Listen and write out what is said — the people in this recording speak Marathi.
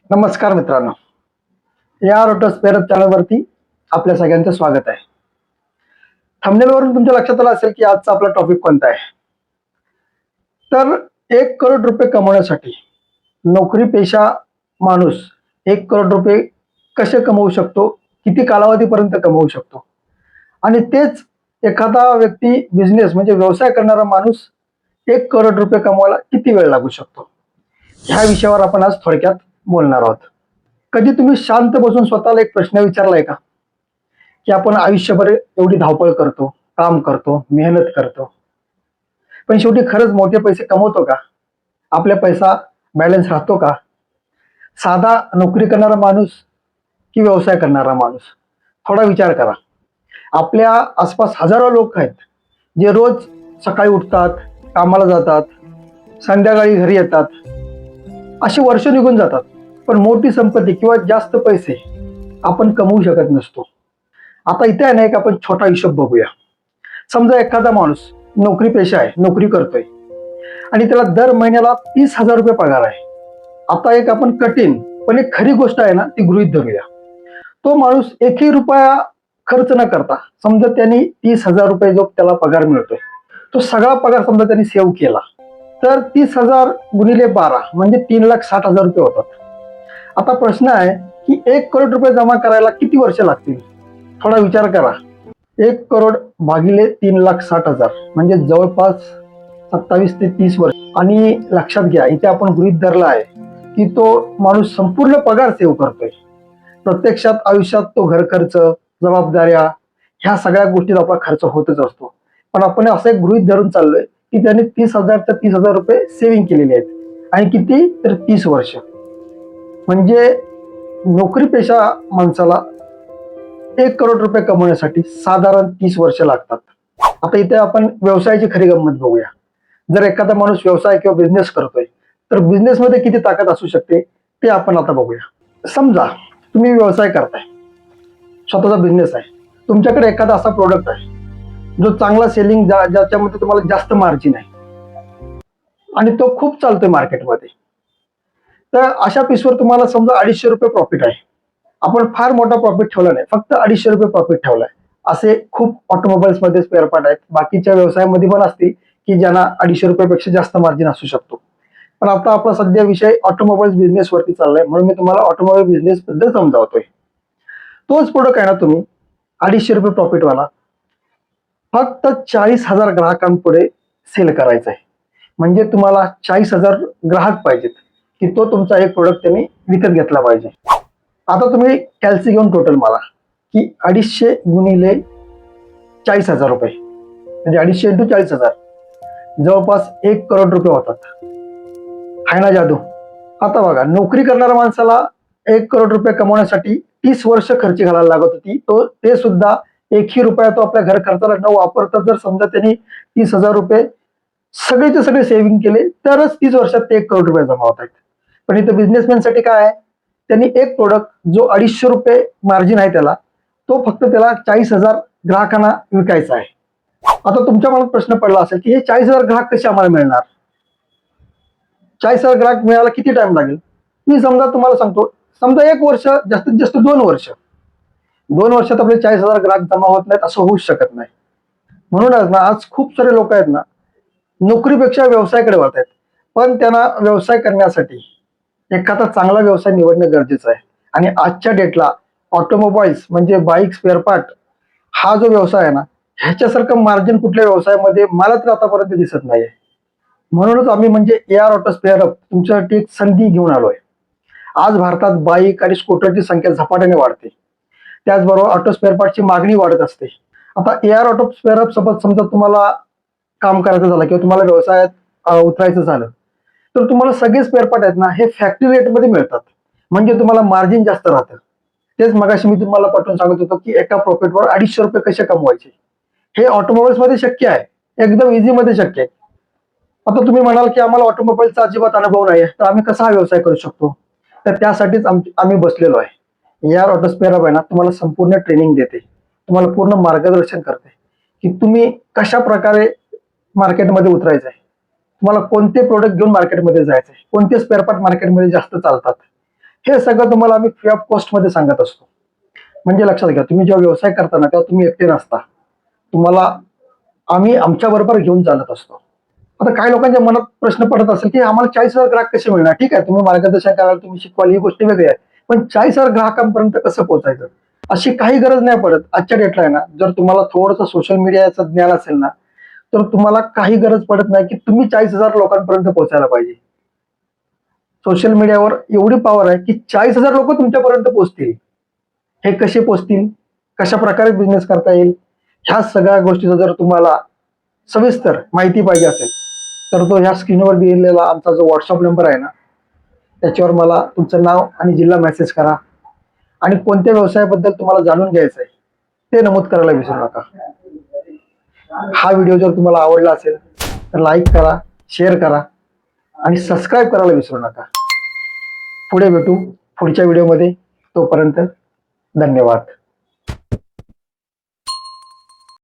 नमस्कार मित्रांनो, या ऑटो स्पेअर चॅनलवरती आपल्या सगळ्यांचं स्वागत आहे. थंबनेलवरून तुमच्या लक्षात आलं असेल की आजचा आपला टॉपिक कोणता आहे. तर 1 करोड रुपये कमवण्यासाठी नोकरीपेशा माणूस 1 करोड रुपये कसे कमवू शकतो, किती कालावधीपर्यंत कमवू शकतो आणि तेच एखादा व्यक्ती बिझनेस म्हणजे व्यवसाय करणारा माणूस 1 करोड रुपये कमवायला किती वेळ लागू शकतो, ह्या विषयावर आपण आज थोडक्यात बोलणार आहोत. कधी तुम्ही शांत बसून स्वतःला एक प्रश्न विचारलाय का, की आपण आयुष्यभर एवढी धावपळ करतो, काम करतो, मेहनत करतो, पण शेवटी खरंच मोठे पैसे कमवतो का? आपला पैसा बॅलन्स राहतो का? साधा नोकरी करणारा माणूस की व्यवसाय करणारा माणूस? थोडा विचार करा. आपल्या आसपास हजारो लोक आहेत जे रोज सकाळी उठतात, कामाला जातात, संध्याकाळी घरी येतात, अशी वर्ष निघून जातात, पण मोठी संपत्ती किंवा जास्त पैसे आपण कमवू शकत नसतो. आता इथे आहे ना, एक आपण छोटा हिशोब बघूया. समजा एखादा माणूस नोकरी पेशा आहे, नोकरी करतोय आणि त्याला दर महिन्याला 30,000 रुपये पगार आहे. आता एक आपण कठीण पण एक खरी गोष्ट आहे ना, ती गृहीत धरूया. तो माणूस एकही रुपया खर्च न करता, समजा त्यांनी 30,000 रुपये जो त्याला पगार मिळतोय, तो सगळा पगार समजा त्यांनी सेव्ह केला, तर 30,000 गुणिले 12 म्हणजे 3,60,000 रुपये होतात. आता प्रश्न आहे की 1 करोड रुपये जमा करायला किती वर्ष लागतील? थोडा विचार करा. 1 करोड भागिले 3,60,000 म्हणजे जवळपास 27 ते 30 वर्ष. आणि लक्षात घ्या, इथे आपण गृहीत धरला आहे की तो माणूस संपूर्ण पगार सेव्ह करतोय. प्रत्यक्षात आयुष्यात तो घर खर्च, जबाबदाऱ्या, ह्या सगळ्या गोष्टीत आपला खर्च होतच असतो. पण आपण असं एक गृहीत धरून चाललोय की त्याने 30,000 तर 30,000 रुपये सेव्हिंग केलेले आहेत आणि किती तर 30 वर्ष. म्हणजे नोकरीपेशा माणसाला 1 करोड रुपये कमवण्यासाठी साधारण 30 वर्ष लागतात. आता इथे आपण व्यवसायाची खरी गंमत बघूया. जर एखादा माणूस व्यवसाय किंवा बिझनेस करतोय, तर बिझनेसमध्ये किती ताकद असू शकते ते आपण आता बघूया. समजा तुम्ही व्यवसाय करताय, स्वतःचा बिझनेस आहे, तुमच्याकडे एखादा असा प्रोडक्ट आहे जो चांगला सेलिंग, ज्याच्यामध्ये तुम्हाला जास्त मार्जिन आहे आणि तो खूप चालतोय मार्केटमध्ये. तर अशा पीसवर तुम्हाला समजा 250 रुपये प्रॉफिट आहे. आपण फार मोठा प्रॉफिट ठेवला नाही, फक्त 250 रुपये प्रॉफिट ठेवलाय. असे खूप ऑटोमोबाईल्स मध्ये स्पेअर पार्ट आहेत, बाकीच्या व्यवसायामध्ये पण असतील की ज्यांना 250 रुपयापेक्षा जास्त मार्जिन असू शकतो. पण आता आपला सध्या विषय ऑटोमोबाईल बिझनेस वरती चाललाय, म्हणून मी तुम्हाला ऑटोमोबाईल बिझनेस बद्दल समजावतोय. तोच प्रोडक्ट आहे ना, तुम्ही 250 रुपये प्रॉफिट वाला फक्त 40,000 ग्राहकांपुढे सेल करायचा आहे. म्हणजे तुम्हाला 40,000 ग्राहक पाहिजेत की तो तुमचा एक प्रोडक्ट त्यांनी विकत घेतला पाहिजे. आता तुम्ही कॅल्सी घेऊन टोटल मला की 250 गुणिले 40,000 रुपये म्हणजे 250 इंटू 40,000 जवळपास 1 करोड रुपये होतात. आहे ना जादू? आता बघा, नोकरी करणाऱ्या माणसाला 1 करोड रुपये कमवण्यासाठी 30 वर्ष खर्च घालायला लागत होती. ते सुद्धा एकही रुपया तो आपल्या घर खर्चाला न वापरता, जर समजा त्यांनी 30,000 रुपये सगळेचे सगळे सेव्हिंग केले, तरच 30 वर्षात ते 1 करोड रुपये जमा होत आहेत. पण इथं बिझनेसमॅनसाठी काय आहे, त्यांनी एक प्रोडक्ट जो 250 रुपये मार्जिन आहे त्याला, तो फक्त त्याला 40,000 ग्राहकांना विकायचा आहे. आता तुमच्या मनात प्रश्न पडला असेल की हे 40,000 ग्राहक कसे आम्हाला मिळणार? 40,000 ग्राहक मिळायला किती टाइम लागेल? मी समजा तुम्हाला सांगतो, समजा 1 वर्ष, जास्तीत जास्त 2 वर्ष. 2 वर्षात आपले 40,000 ग्राहक जमा होत नाहीत असं होऊच शकत नाही. म्हणूनच ना, आज खूप सारे लोक आहेत ना, नोकरीपेक्षा व्यवसायाकडे वळत आहेत. पण त्यांना व्यवसाय करण्यासाठी एखादा चांगला व्यवसाय निवडणं गरजेचं आहे. आणि आजच्या डेटला ऑटोमोबाईल्स म्हणजे बाईक स्पेअर पार्ट हा जो व्यवसाय आहे ना, ह्याच्यासारखं मार्जिन कुठल्या व्यवसायामध्ये मला तर आतापर्यंत दिसत नाहीये. म्हणूनच आम्ही म्हणजे AR ऑटो स्पेअर अप तुमच्यासाठी एक संधी घेऊन आलोय. आज भारतात बाईक आणि स्कूटरची संख्या झपाट्याने वाढते, त्याचबरोबर ऑटो स्पेअर पार्टची मागणी वाढत असते. आता AR ऑटो स्पेअर अप सोबत समजा तुम्हाला काम करायचं झालं किंवा तुम्हाला व्यवसायात उतरायचं झालं, तर तुम्हाला सगळे स्पेअर पार्ट आहेत ना, हे फॅक्टरी रेटमध्ये मिळतात. म्हणजे तुम्हाला मार्जिन जास्त राहतं. तेच मगाशी मी तुम्हाला पटवून सांगत होतो की एका प्रॉफिटवर 250 रुपये कसे कमवायचे. हे ऑटोमोबाईल्स मध्ये शक्य आहे, एकदम इझी मध्ये शक्य आहे. आता तुम्ही म्हणाल की आम्हाला ऑटोमोबाईलचा अजिबात अनुभव नाही, तर आम्ही कसा हा व्यवसाय करू शकतो? तर त्यासाठीच आम्ही बसलेलो आहे. AR ऑटो स्पेअर अप आहे ना, तुम्हाला संपूर्ण ट्रेनिंग देते, तुम्हाला पूर्ण मार्गदर्शन करते की तुम्ही कशा प्रकारे मार्केटमध्ये उतरायचंय, तुम्हाला कोणते प्रोडक्ट घेऊन मार्केटमध्ये जायचंय, कोणते स्पेअर पार्ट मार्केटमध्ये जास्त चालतात, हे सगळं तुम्हाला आम्ही फ्री ऑफ कॉस्ट मध्ये सांगत असतो. म्हणजे लक्षात घ्या, तुम्ही जेव्हा व्यवसाय करताना तेव्हा तुम्ही एकटे नसता, तुम्हाला आम्ही आमच्या बरोबर घेऊन चालत असतो. आता काही लोकांच्या मनात प्रश्न पडत असेल की आम्हाला 40,000 ग्राहक कसे मिळणार? ठीक आहे, तुम्ही मार्गदर्शन कराल, तुम्ही शिकवाल, ही गोष्ट वेगळी आहे. पण 40,000 ग्राहकांपर्यंत कसं पोहोचायचं अशी काही गरज नाही पडत. आजच्या डेटला आहे ना, जर तुम्हाला थोडंसं सोशल मीडियाचं ज्ञान असेल ना, तर तुम्हाला काही गरज पडत नाही की तुम्ही 40,000 लोकांपर्यंत पोहोचायला पाहिजे. सोशल मीडियावर एवढी पॉवर आहे की 40,000 लोक तुमच्यापर्यंत पोहोचतील. हे कसे पोहोचतील, कशा प्रकारे बिझनेस करता येईल, ह्या सगळ्या गोष्टीचा जर तुम्हाला सविस्तर माहिती पाहिजे असेल तर तो ह्या स्क्रीनवर दिलेला आमचा जो व्हॉट्सअप नंबर आहे ना, त्याच्यावर मला तुमचं नाव आणि जिल्हा मेसेज करा आणि कोणत्या व्यवसायाबद्दल तुम्हाला जाणून घ्यायचं आहे ते नमूद करायला विसरू नका. हा व्हिडिओ जर तुम्हाला आवडला असेल तर लाईक करा, शेअर करा आणि सबस्क्राईब करायला विसरू नका. पुढे भेटू पुढच्या व्हिडिओमध्ये. तोपर्यंत धन्यवाद.